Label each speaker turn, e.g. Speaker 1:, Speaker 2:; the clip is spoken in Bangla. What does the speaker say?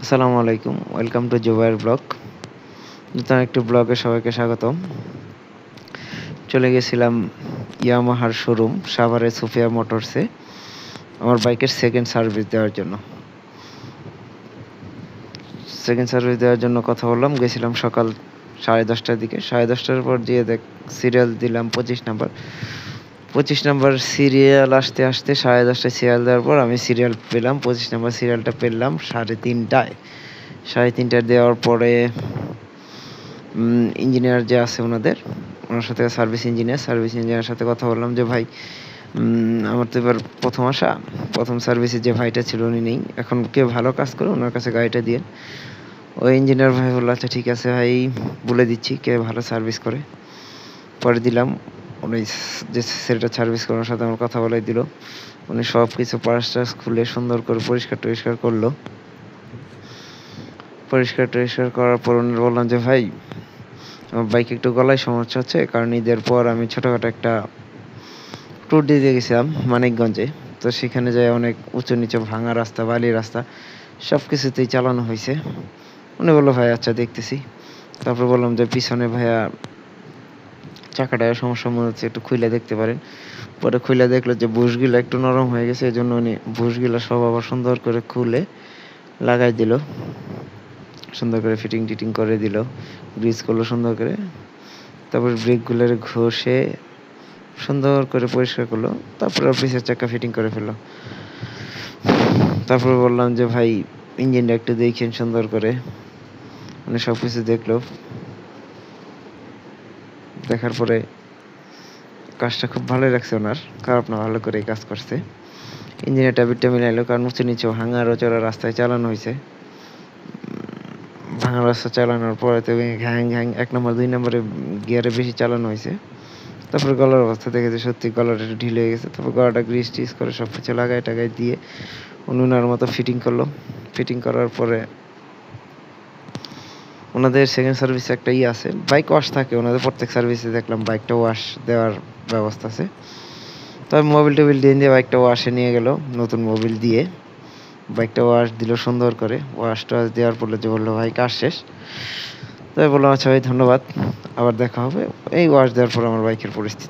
Speaker 1: আসসালামু আলাইকুম, ওয়েলকাম টু জুবায়ের ব্লগ। নতুন একটি ব্লগে সবাইকে স্বাগতম। চলে গেছিলাম ইয়ামাহার শোরুম সাভারের সুফিয়া মোটরসে আমার বাইকের সেকেন্ড সার্ভিস দেওয়ার জন্য কথা বললাম। গেছিলাম সকাল 10:30টার দিকে। 10:30টার পর দিয়ে সিরিয়াল দিলাম 25 নাম্বার সিরিয়াল আসতে 10:30টায় সিরিয়াল দেওয়ার পর আমি সিরিয়াল পেলাম 25 নাম্বার সিরিয়ালটা পেলাম 3:30টায়। 3:30টায় দেওয়ার পরে ইঞ্জিনিয়ার যে আছে ওনার সাথে সার্ভিস ইঞ্জিনিয়ারের সাথে কথা বললাম যে ভাই, আমার তো এবার প্রথম সার্ভিসে যে ভাইটা ছিল উনি নেই, এখন কে ভালো কাজ করে ওনার কাছে গাড়িটা দিয়ে। ওই ইঞ্জিনিয়ার ভাই বললো আচ্ছা ঠিক আছে ভাই, বলে দিচ্ছি কে ভালো সার্ভিস করে। পরে দিলাম, উনি যে ছেলেটা সার্ভিস করে ওনার সাথে আমার কথা বলাই দিল। উনি সব কিছু পার্টস খুলে সুন্দর করে পরিষ্কার করলো। পরিষ্কার করার পর উনি বললাম যে ভাই, আমার বাইকে একটু গলায় সমস্যা হচ্ছে, কারণ ঈদের পর আমি ছোটোখাটো একটা ট্যুর দিতে গেছিলাম মানিকগঞ্জে। তো সেখানে যাই অনেক উঁচু নিচু ভাঙা রাস্তা, বালি রাস্তা, সব কিছুতেই চালানো হয়েছে। উনি বললো ভাই আচ্ছা দেখতেছি। তারপর বললাম যে পিছনে ভাইয়া চাকাটার সমস্যা মনে হচ্ছে, একটু খুলে দেখতে পারেন। পরে খুলে দেখলো যে বুশগুলো একটু নরম হয়ে গেছে, এই জন্য উনি বুশগুলো সব আবার সুন্দর করে খুলে লাগাই দিল, সুন্দর করে ফিটিং করে দিল, গ্রিজ করলো সুন্দর করে। তারপর ব্রেকগুলোর ঘষে সুন্দর করে পরিষ্কার করলো। তারপর পিছের চাকা ফিটিং করে ফেললো। তারপর বললাম যে ভাই ইঞ্জিনটা একটু দেখেন সুন্দর করে। উনি সব কিছু দেখলো। দেখার পরে কাজটা খুব ভালোই লাগছে ওনার, খারাপ না, ভালো করে কাজ করছে। ইঞ্জিনের ট্যাবিটটা মিলাইলো, কারণ উঁচু নিচু ভাঙা চড়া রাস্তায় চালানো হয়েছে। ভাঙা রাস্তা চালানোর পরে তো ঘ্যাং 1 নম্বর 2 নম্বরে গিয়ারে বেশি চালানো হয়েছে। তারপরে গলার অবস্থা দেখেছে, সত্যি গলাটা একটু ঢিলে হয়ে গেছে। তারপর গলাটা গ্রিস টিস করে সব কিছু লাগাই টাগাই দিয়ে উনার মতো ফিটিং করলো। ফিটিং করার পরে ওনাদের সেকেন্ড সার্ভিসে একটা আছে, বাইক ওয়াশ থাকে ওনাদের প্রত্যেক সার্ভিসে, দেখলাম বাইকটা ওয়াশ দেওয়ার ব্যবস্থা আছে। তবে মোবিল টোবিল দিয়ে বাইকটা ওয়াশে নিয়ে গেল, নতুন মোবিল দিয়ে বাইকটা ওয়াশ দিল সুন্দর করে। ওয়াশ দেওয়ার পরে যে বললো ভাই কাজ শেষ। তাই বললাম আচ্ছা ভাই ধন্যবাদ, আবার দেখা হবে। এই ওয়াশ দেওয়ার পর আমার বাইকের পরিস্থিতি